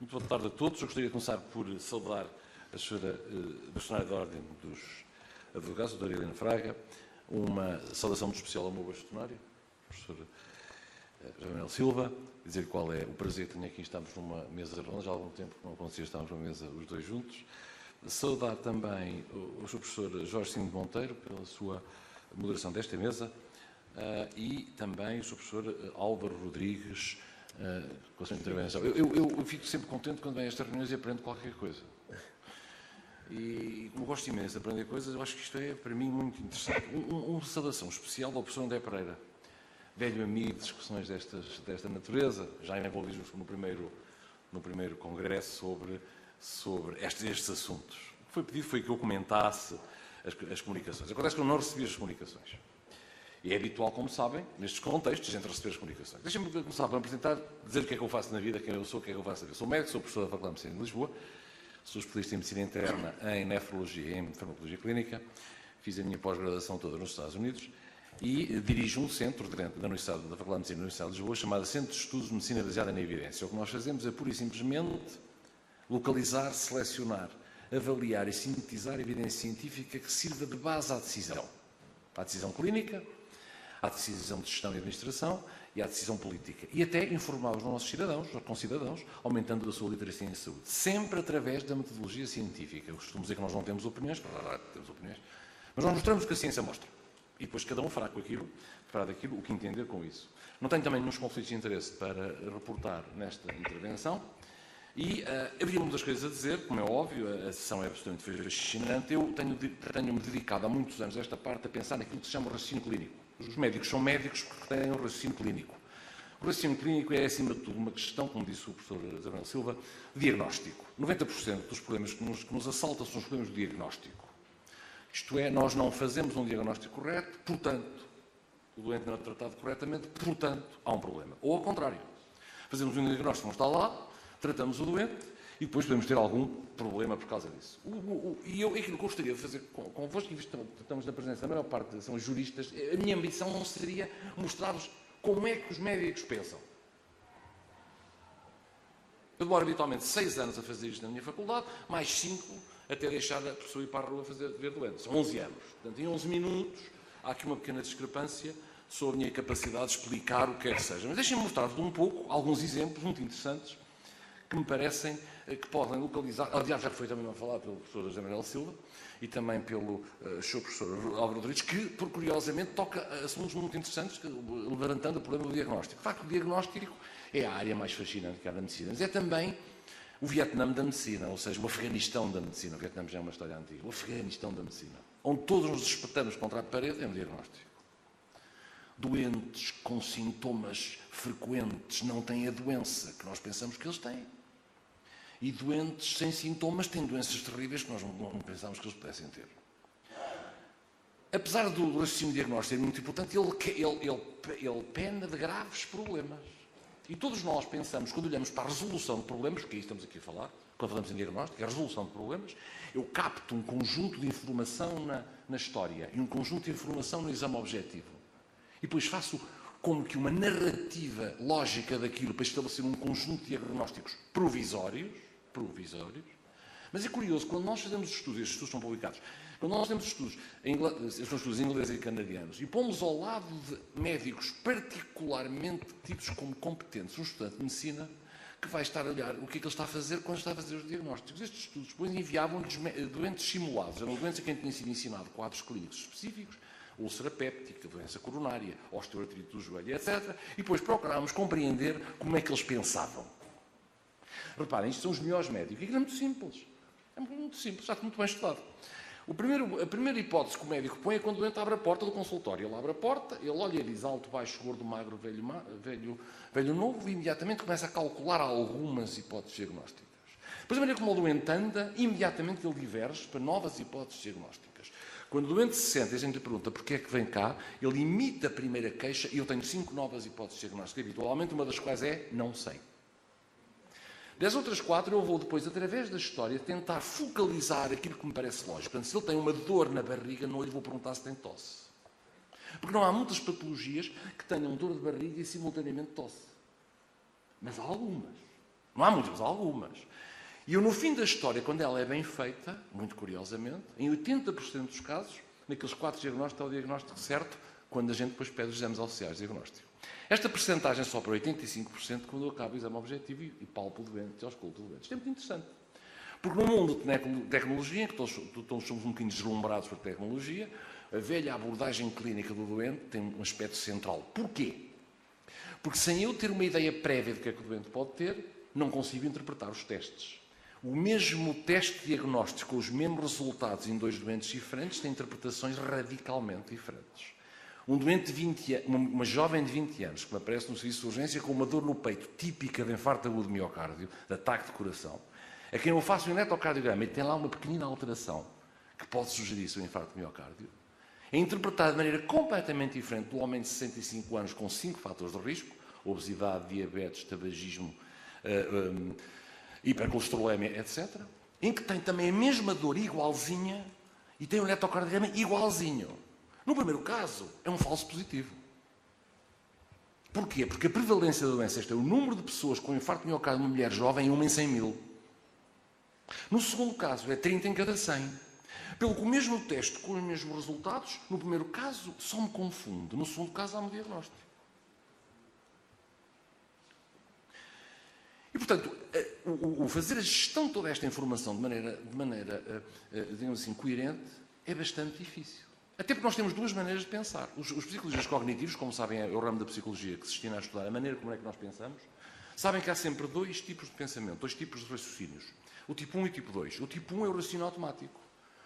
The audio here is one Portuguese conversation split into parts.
Muito boa tarde a todos. Eu gostaria de começar por saudar a senhora bastonária da Ordem dos Advogados, a doutora Helena Fraga, uma saudação muito especial ao meu bastonário, o professor José Manuel Silva, dizer qual é o prazer que tenho aqui, estamos numa mesa redonda, já há algum tempo que não acontecia, estamos numa mesa os dois juntos. Saudar também o Sr. Professor Jorge Cimo de Monteiro, pela sua moderação desta mesa, e também o Sr. Professor Álvaro Rodrigues, com a sua intervenção. Eu fico sempre contente quando venho a estas reuniões e aprendo qualquer coisa. E como gosto imenso de aprender coisas, eu acho que isto é, para mim, muito interessante. Uma saudação especial ao professor André Pereira, velho amigo de discussões desta natureza, já envolvidos no primeiro congresso sobre estes assuntos. O que foi pedido foi que eu comentasse as comunicações. Acontece que eu não recebi as comunicações. E é habitual, como sabem, nestes contextos, a gente receber as comunicações. Deixem-me começar por apresentar, dizer o que é que eu faço na vida, quem eu sou, o que é que eu faço na vida. Sou médico, sou professor da Faculdade de Medicina de Lisboa, sou especialista em Medicina Interna, em Nefrologia e em Farmacologia Clínica, fiz a minha pós-graduação toda nos Estados Unidos e dirijo um centro dentro da Faculdade de Medicina da Universidade de Lisboa, chamado Centro de Estudos de Medicina Baseada na Evidência. O que nós fazemos é, pura e simplesmente, localizar, selecionar, avaliar e sintetizar a evidência científica que sirva de base à decisão clínica, à decisão de gestão e administração e à decisão política. E até informar os nossos concidadãos, aumentando a sua literacia em saúde. Sempre através da metodologia científica. Eu costumo dizer que nós não temos opiniões, temos opiniões, mas nós mostramos o que a ciência mostra. E depois cada um fará daquilo o que entender com isso. Não tenho também nenhum conflitos de interesse para reportar nesta intervenção. E havia muitas coisas a dizer, como é óbvio, a sessão é absolutamente fascinante. Eu tenho-me dedicado há muitos anos a esta parte a pensar naquilo que se chama o raciocínio clínico. Os médicos são médicos porque têm um raciocínio clínico. O raciocínio clínico é, acima de tudo, uma questão, como disse o professor José Manuel Silva, de diagnóstico. 90% dos problemas que nos assaltam são os problemas de diagnóstico. Isto é, nós não fazemos um diagnóstico correto, portanto, o doente não é tratado corretamente, portanto, há um problema. Ou ao contrário, fazemos um diagnóstico que não está lá, tratamos o doente e depois podemos ter algum problema por causa disso. E aquilo que eu gostaria de fazer convosco, e estamos na presença da maior parte, são juristas, a minha ambição não seria mostrar-vos como é que os médicos pensam. Eu demoro habitualmente 6 anos a fazer isto na minha faculdade, mais 5 até deixar a pessoa ir para a rua ver doentes. São 11 anos. Portanto, em 11 minutos, há aqui uma pequena discrepância sobre a minha capacidade de explicar o que é que seja. Mas deixem-me mostrar-vos um pouco, alguns exemplos muito interessantes, que me parecem que podem localizar, aliás, já foi também falado pelo professor José Manuel Silva e também pelo seu professor Álvaro Rodrigues, que, por curiosamente, toca assuntos muito interessantes, levantando o problema do diagnóstico. De facto, o diagnóstico é a área mais fascinante que há na medicina, mas é também o Vietnã da medicina, ou seja, o Afeganistão da medicina. O Vietnã já é uma história antiga. O Afeganistão da medicina, onde todos nos espetamos contra a parede, é um diagnóstico. Doentes com sintomas frequentes não têm a doença que nós pensamos que eles têm. E doentes sem sintomas têm doenças terríveis que nós não pensávamos que eles pudessem ter. Apesar do raciocínio diagnóstico ser muito importante, ele pena de graves problemas. E todos nós pensamos, quando olhamos para a resolução de problemas, que é isso que estamos aqui a falar, quando falamos em diagnóstico, é a resolução de problemas, eu capto um conjunto de informação na história e um conjunto de informação no exame objetivo. E depois faço como que uma narrativa lógica daquilo para estabelecer um conjunto de diagnósticos provisórios, mas é curioso, quando nós fazemos estudos, estes estudos são publicados, quando nós fazemos estudos, são estudos ingleses e canadianos, e pomos ao lado de médicos particularmente tidos como competentes, um estudante de medicina, que vai estar a olhar o que é que ele está a fazer quando está a fazer os diagnósticos. Estes estudos depois enviavam-lhes doentes simulados, eram doentes a quem tinha sido ensinado quadros clínicos específicos, úlcera péptica, doença coronária, osteoartrite do joelho, etc. E depois procurávamos compreender como é que eles pensavam. Reparem, isto são os melhores médicos. E é muito simples. É muito simples, já está muito bem estudado. A primeira hipótese que o médico põe é quando o doente abre a porta do consultório. Ele abre a porta, ele olha e diz alto, baixo, gordo, magro, velho, novo, e imediatamente começa a calcular algumas hipóteses diagnósticas. Depois, a maneira como o doente anda, imediatamente ele diverge para novas hipóteses diagnósticas. Quando o doente se senta e a gente lhe pergunta porquê é que vem cá, ele imita a primeira queixa e eu tenho 5 novas hipóteses diagnósticas, habitualmente, uma das quais é não sei. Das outras 4, eu vou depois, através da história, tentar focalizar aquilo que me parece lógico. Portanto, se ele tem uma dor na barriga, não lhe vou perguntar se tem tosse. Porque não há muitas patologias que tenham dor de barriga e simultaneamente tosse. Mas há algumas. Não há muitas, algumas. E eu, no fim da história, quando ela é bem feita, muito curiosamente, em 80% dos casos, naqueles 4 diagnósticos está o diagnóstico certo, quando a gente depois pede os exames auxiliares de diagnóstico. Esta percentagem só para 85% quando eu acabo o exame objetivo e palpo o doente e ausculto o doente. Isto é muito interessante. Porque no mundo de tecnologia, em que todos somos um bocadinho deslumbrados por tecnologia, a velha abordagem clínica do doente tem um aspecto central. Porquê? Porque sem eu ter uma ideia prévia do que é que o doente pode ter, não consigo interpretar os testes. O mesmo teste diagnóstico com os mesmos resultados em 2 doentes diferentes tem interpretações radicalmente diferentes. Um doente de 20 anos, uma jovem de 20 anos que me aparece no serviço de urgência com uma dor no peito típica de infarto agudo de miocárdio, de ataque de coração, a quem eu faço um eletrocardiograma e tem lá uma pequenina alteração que pode sugerir seu infarto de miocárdio, é interpretado de maneira completamente diferente do homem de 65 anos com 5 fatores de risco, obesidade, diabetes, tabagismo, hipercolesterolemia, etc., em que tem também a mesma dor igualzinha e tem um eletrocardiograma igualzinho. No primeiro caso, é um falso positivo. Porquê? Porque a prevalência da doença, este é o número de pessoas com infarto de miocárdio numa mulher jovem, 1 em 100 mil. No segundo caso, é 30 em cada 100. Pelo que o mesmo teste com os mesmos resultados, no primeiro caso, só me confunde. No segundo caso, há um diagnóstico. E, portanto, o fazer a gestão de toda esta informação de maneira digamos assim, coerente, é bastante difícil. Até porque nós temos 2 maneiras de pensar. Os psicologistas cognitivos, como sabem, é o ramo da psicologia que se destina a estudar a maneira como é que nós pensamos, sabem que há sempre 2 tipos de pensamento, 2 tipos de raciocínios. O tipo 1 e o tipo 2. O tipo 1 é o raciocínio automático,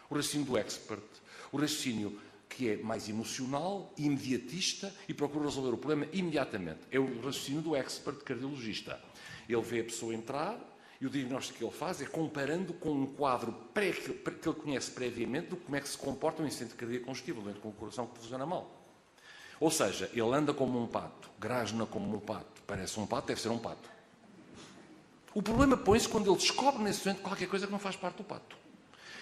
o raciocínio do expert, o raciocínio que é mais emocional, imediatista e procura resolver o problema imediatamente. É o raciocínio do expert cardiologista. Ele vê a pessoa entrar e o diagnóstico que ele faz é comparando com um quadro que ele conhece previamente de como é que se comporta um incidente cardíaco congestível, doente com o coração que funciona mal. Ou seja, ele anda como um pato, grasna como um pato, parece um pato, deve ser um pato. O problema põe-se quando ele descobre nesse doente qualquer coisa que não faz parte do pato.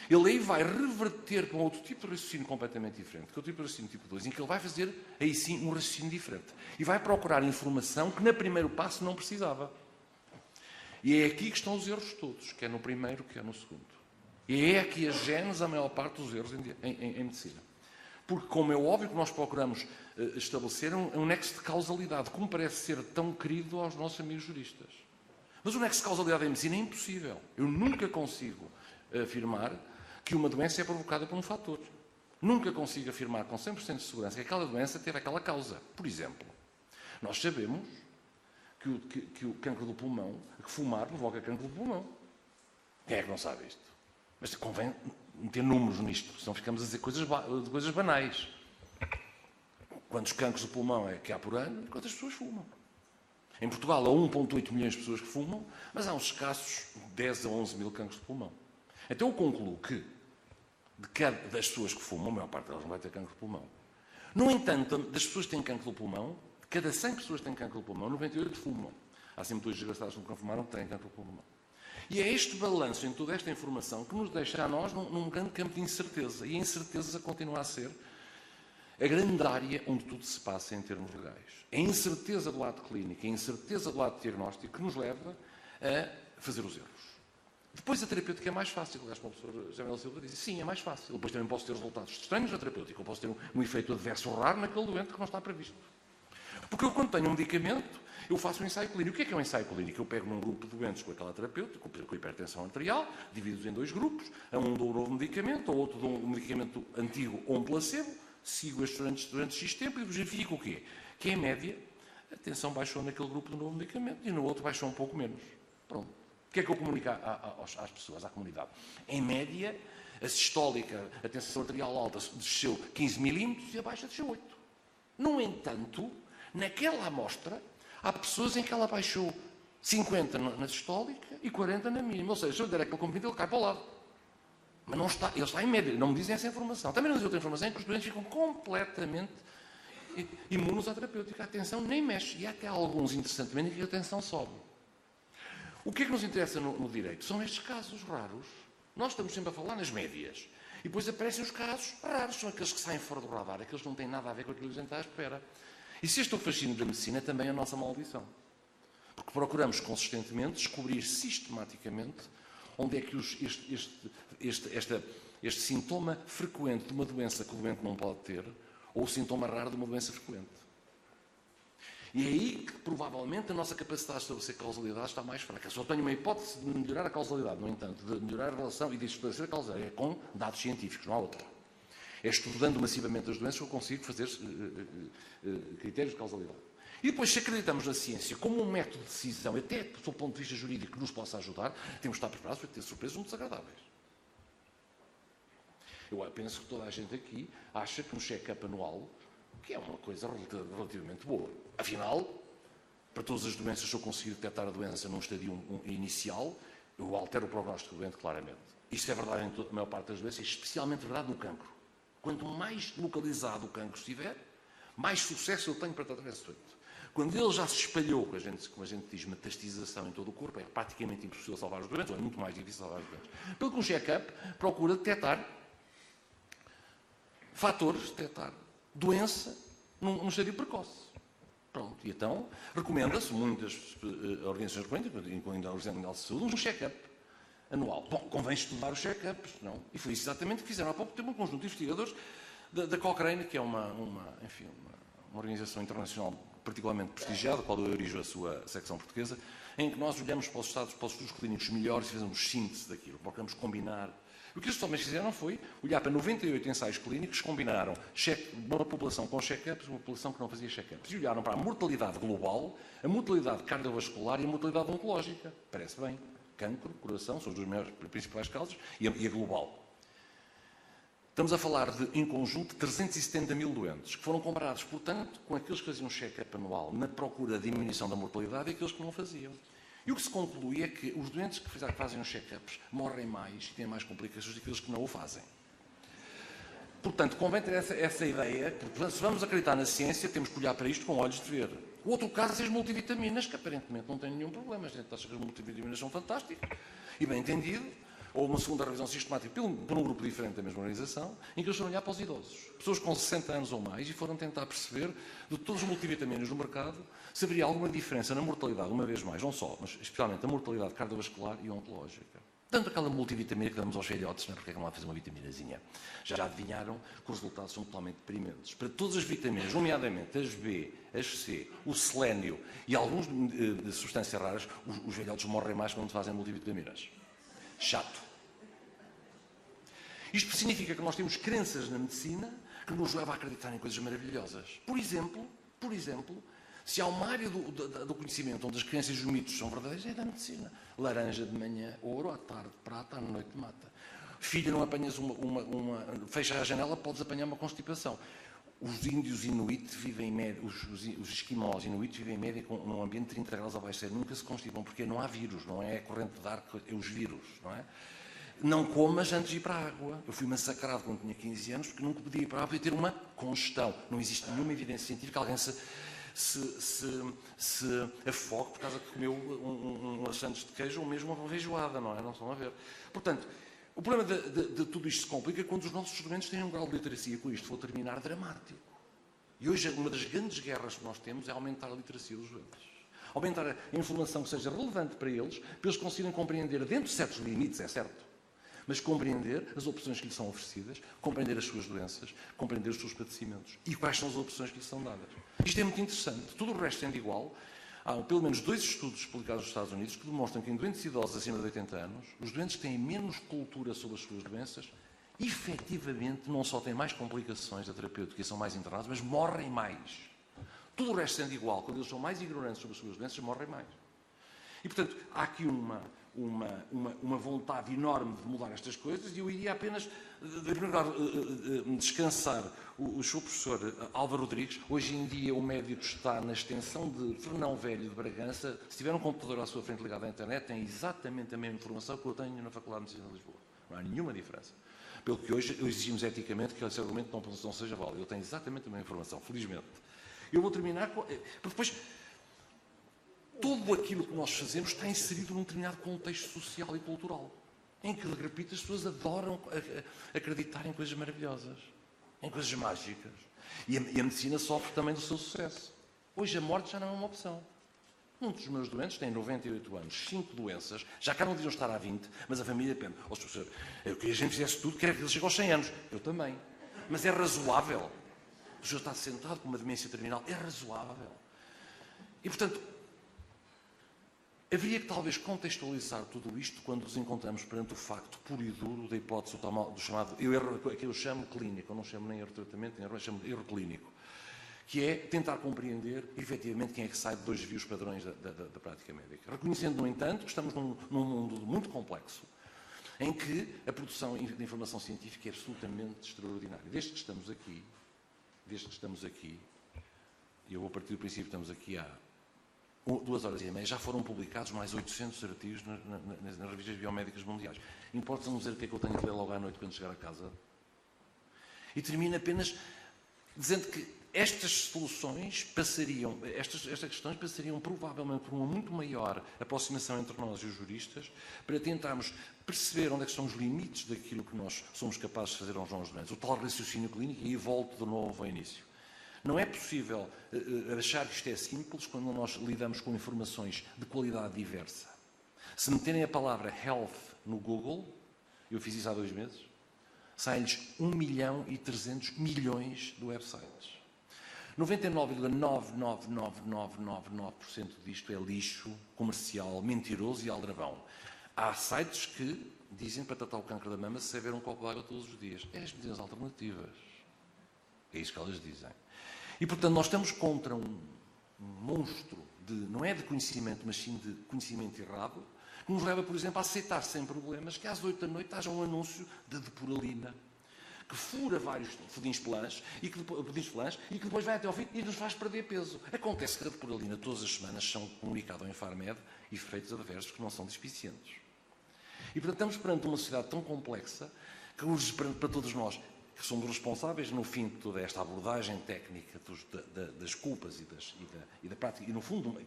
Ele aí vai reverter para um outro tipo de raciocínio completamente diferente, que é o tipo de raciocínio tipo 2, em que ele vai fazer, aí sim, um raciocínio diferente. E vai procurar informação que, no primeiro passo, não precisava. E é aqui que estão os erros todos, quer no primeiro, quer no segundo. E é aqui a gênese a maior parte dos erros em medicina. Porque, como é óbvio que nós procuramos estabelecer um nexo de causalidade, como parece ser tão querido aos nossos amigos juristas. Mas o nexo de causalidade em medicina é impossível. Eu nunca consigo afirmar que uma doença é provocada por um fator. Nunca consigo afirmar com 100% de segurança que aquela doença teve aquela causa. Por exemplo, nós sabemos que o cancro do pulmão, que fumar provoca cancro do pulmão. Quem é que não sabe isto? Mas convém meter números nisto, senão ficamos a dizer coisas banais. Quantos cancros do pulmão é que há por ano e quantas pessoas fumam? Em Portugal há 1,8 milhões de pessoas que fumam, mas há uns escassos 10 a 11 mil cancros de pulmão. Então eu concluo que, das pessoas que fumam, a maior parte delas não vai ter cancro de pulmão. No entanto, das pessoas que têm cancro do pulmão, de cada 100 pessoas que têm cancro do pulmão, 98 fumam. Há sempre 2 desgraçados que nunca fumaram que têm cancro do pulmão. E é este balanço em toda esta informação que nos deixa a nós num grande campo de incerteza. E a incerteza continua a ser a grande área onde tudo se passa em termos legais. É a incerteza do lado clínico, a incerteza do lado diagnóstico que nos leva a fazer os erros. Depois a terapêutica é mais fácil. Aliás, como o professor José Manuel Silva disse, sim, é mais fácil. Depois também posso ter resultados estranhos na terapêutica. Eu posso ter um efeito adverso raro naquele doente que não está previsto. Porque eu, quando tenho um medicamento, eu faço um ensaio clínico. O que é um ensaio clínico? Eu pego num grupo de doentes com aquela terapêutica, com hipertensão arterial, divido-os em 2 grupos, a um dou um novo medicamento, ao outro dou um medicamento antigo ou um placebo, sigo estes durante X tempo e verifico o quê? Que, em média, a tensão baixou naquele grupo do novo medicamento e no outro baixou um pouco menos. Pronto. O que é que eu comunico às pessoas, à comunidade? Em média, a sistólica, a tensão arterial alta desceu 15 milímetros e a baixa desceu 8. No entanto, naquela amostra, há pessoas em que ela baixou 50 na sistólica e 40 na mínima. Ou seja, se eu der aquele comprimido, ele cai para o lado. Mas não está, ele está em média, não me dizem essa informação. Também não dizem outra informação em que os doentes ficam completamente imunes à terapêutica. A tensão nem mexe. E há até alguns, interessantemente, em que a tensão sobe. O que é que nos interessa no direito? São estes casos raros. Nós estamos sempre a falar nas médias. E depois aparecem os casos raros. São aqueles que saem fora do radar, aqueles que não têm nada a ver com aquilo que a gente está à espera. E se este é o fascínio da medicina, também é a nossa maldição. Porque procuramos consistentemente descobrir sistematicamente onde é que este sintoma frequente de uma doença que o doente não pode ter, ou o sintoma raro de uma doença frequente. E é aí que, provavelmente, a nossa capacidade de estabelecer causalidade está mais fraca. Só tenho uma hipótese de melhorar a causalidade, no entanto, de melhorar a relação e de estabelecer a causalidade, é com dados científicos, não há outra. É estudando massivamente as doenças que eu consigo fazer critérios de causalidade. E depois, se acreditamos na ciência como um método de decisão, até do ponto de vista jurídico, que nos possa ajudar, temos de estar preparados para ter surpresas muito desagradáveis. Eu penso que toda a gente aqui acha que um check-up anual, que é uma coisa relativamente boa. Afinal, para todas as doenças, se eu conseguir detectar a doença num estadio inicial, eu altero o prognóstico do doente claramente. Isto é verdade em toda a maior parte das doenças, é especialmente verdade no cancro. Quanto mais localizado o cancro estiver, mais sucesso eu tenho para tratar esse doente. Quando ele já se espalhou, como a gente diz, metastização em todo o corpo, é praticamente impossível salvar os doentes, ou é muito mais difícil salvar os doentes. Pelo que um check-up procura detectar fatores, detectar doença num estádio precoce. Pronto. E então, recomenda-se, muitas organizações recomendam, incluindo a Organização Mundial de Saúde, um check-up anual. Bom, convém estudar os check-ups, não? E foi isso exatamente que fizeram há pouco tempo um conjunto de investigadores da Cochrane, que é uma organização internacional particularmente prestigiada, qual deu origem à sua secção portuguesa, em que nós olhamos para os estudos clínicos melhores e fazemos síntese daquilo, procuramos combinar. O que eles também fizeram foi olhar para 98 ensaios clínicos, combinaram uma população com check-ups e uma população que não fazia check-ups. E olharam para a mortalidade global, a mortalidade cardiovascular e a mortalidade oncológica. Parece bem. Cancro, coração, são as duas principais causas, e a global. Estamos a falar de, em conjunto, 370 mil doentes, que foram comparados, portanto, com aqueles que faziam check-up anual na procura de diminuição da mortalidade e aqueles que não faziam. E o que se conclui é que os doentes que fazem os check-ups morrem mais e têm mais complicações do que aqueles que não o fazem. Portanto, convém ter essa ideia, porque se vamos acreditar na ciência, temos que olhar para isto com olhos de ver. O outro caso é as multivitaminas, que aparentemente não têm nenhum problema. A gente acha que as multivitaminas são fantásticas, e bem entendido. Ou uma segunda revisão sistemática por um grupo diferente da mesma organização, em que eles foram olhar para os idosos. Pessoas com 60 anos ou mais, e foram tentar perceber, de todas as multivitaminas no mercado, se haveria alguma diferença na mortalidade, uma vez mais, não só, mas especialmente a mortalidade cardiovascular e oncológica. Tanto aquela multivitamina que damos aos velhotes, não é? Porque é que não há de fazer uma vitaminazinha? Já adivinharam que os resultados são totalmente deprimentes. Para todas as vitaminas, nomeadamente as B, as C, o selénio e alguns de substâncias raras, os velhotes morrem mais quando fazem multivitaminas. Chato. Isto significa que nós temos crenças na medicina que nos levam a acreditar em coisas maravilhosas. Por exemplo, se há uma área do conhecimento onde as crenças e os mitos são verdadeiros, é da medicina. Laranja de manhã, ouro, à tarde, prata, à noite, mata. Filha, não apanhas fecha a janela, podes apanhar uma constipação. Os índios inuit vivem em média, os esquimós inuit vivem em média num ambiente de 30 graus abaixo de zero, nunca se constipam, porque não há vírus, não é a corrente de ar, é os vírus, não é? Não comas antes de ir para a água. Eu fui massacrado quando tinha 15 anos porque nunca podia ir para a água e ter uma congestão. Não existe nenhuma evidência científica que alguém se afogue por causa que comeu um Santos de queijo ou mesmo uma feijoada, não é? Não estão a ver. Portanto, o problema de tudo isto se complica quando os nossos estudantes têm um grau de literacia com isto. Vou terminar dramático. E hoje uma das grandes guerras que nós temos é aumentar a literacia dos doentes. Aumentar a informação que seja relevante para eles conseguirem compreender dentro de certos limites, é certo, mas compreender as opções que lhes são oferecidas, compreender as suas doenças, compreender os seus padecimentos e quais são as opções que lhes são dadas. Isto é muito interessante. Tudo o resto sendo igual, há pelo menos 2 estudos publicados nos Estados Unidos que demonstram que em doentes idosos acima de 80 anos, os doentes que têm menos cultura sobre as suas doenças, efetivamente não só têm mais complicações da terapêutica e são mais internados, mas morrem mais. Tudo o resto sendo igual, quando eles são mais ignorantes sobre as suas doenças, morrem mais. E, portanto, há aqui uma vontade enorme de mudar estas coisas e eu iria apenas descansar o seu professor Álvaro Rodrigues. Hoje em dia o médico está na extensão de Fernão Velho de Bragança. Se tiver um computador à sua frente ligado à internet, tem exatamente a mesma informação que eu tenho na Faculdade de Medicina de Lisboa. Não há nenhuma diferença. Pelo que hoje exigimos eticamente que esse argumento não seja válido. Eu tenho exatamente a mesma informação, felizmente. Eu vou terminar com... Porque depois... Tudo aquilo que nós fazemos está inserido num determinado contexto social e cultural, em que, repito, as pessoas adoram acreditar em coisas maravilhosas, em coisas mágicas. E a medicina sofre também do seu sucesso. Hoje a morte já não é uma opção. Um dos meus doentes tem 98 anos, 5 doenças, já cá não deviam estar há 20, mas a família pende. Oh, professor, eu queria que a gente fizesse tudo, quero que ele chegue aos 100 anos. Eu também. Mas é razoável. O senhor está sentado com uma demência terminal. É razoável. E, portanto, haveria que talvez contextualizar tudo isto quando nos encontramos perante o facto puro e duro da hipótese do chamado erro, que eu chamo clínico, eu não chamo nem erro de tratamento, nem erro, eu chamo de erro clínico, que é tentar compreender, efetivamente, quem é que sai de dois desvios padrões da prática médica. Reconhecendo, no entanto, que estamos num mundo muito complexo, em que a produção de informação científica é absolutamente extraordinária. Desde que estamos aqui, e eu vou partir do princípio que estamos aqui há 2 horas e meia, já foram publicados mais 800 artigos nas revistas biomédicas mundiais. Importa-nos dizer o que é que eu tenho que ler logo à noite quando chegar a casa? E termino apenas dizendo que estas soluções passariam, estas questões passariam provavelmente por uma muito maior aproximação entre nós e os juristas para tentarmos perceber onde é que estão os limites daquilo que nós somos capazes de fazer aos nossos doentes. O tal raciocínio clínico, e volto de novo ao início. Não é possível achar que isto é simples quando nós lidamos com informações de qualidade diversa. Se meterem a palavra health no Google, eu fiz isso há 2 meses, saem-lhes 1.300.000.000 de websites. 99,99999% disto é lixo comercial, mentiroso e aldrabão. Há sites que dizem para tratar o cancro da mama se beber um copo de água todos os dias. É as medidas alternativas. É isso que elas dizem. E, portanto, nós estamos contra um monstro, não é de conhecimento, mas sim de conhecimento errado, que nos leva, por exemplo, a aceitar sem problemas que às 8 da noite haja um anúncio de depuralina, que fura vários pudins plãs e que depois vai até ao fim e nos faz perder peso. Acontece que a depuralina todas as semanas são comunicadas ao Infarmed efeitos adversos que não são despicientes. E, portanto, estamos perante uma sociedade tão complexa que urge para todos nós, que somos responsáveis, no fim de toda esta abordagem técnica das culpas e da prática, e no fundo,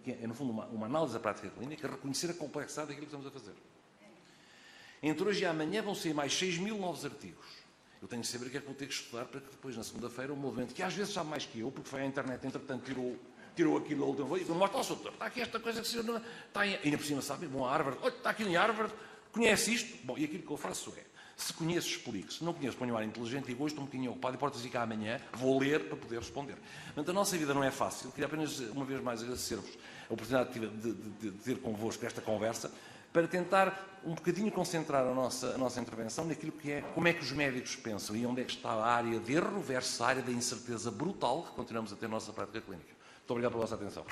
uma análise da prática clínica, reconhecer a complexidade daquilo que estamos a fazer. Entre hoje e amanhã vão sair mais 6.000 novos artigos. Eu tenho que saber o que é que vou ter que estudar para que depois, na segunda-feira, o movimento, que às vezes sabe mais que eu, porque foi à internet, entretanto, tirou aquilo da última vez, e mostra ao doutor, está aqui esta coisa que o senhor não... Está aí, ainda por cima, sabe, vão a Harvard, olha, está aqui em Harvard, conhece isto? Bom, e aquilo que eu faço é, se conheço, explico. Se não conheço, ponho um ar inteligente e digo, hoje estou um bocadinho ocupado e importa dizer que amanhã vou ler para poder responder. Portanto, a nossa vida não é fácil. Queria apenas, uma vez mais, agradecer-vos a oportunidade de ter convosco esta conversa, para tentar um bocadinho concentrar a nossa intervenção naquilo que é, como é que os médicos pensam e onde é que está a área de erro versus a área da incerteza brutal que continuamos a ter na nossa prática clínica. Muito obrigado pela vossa atenção.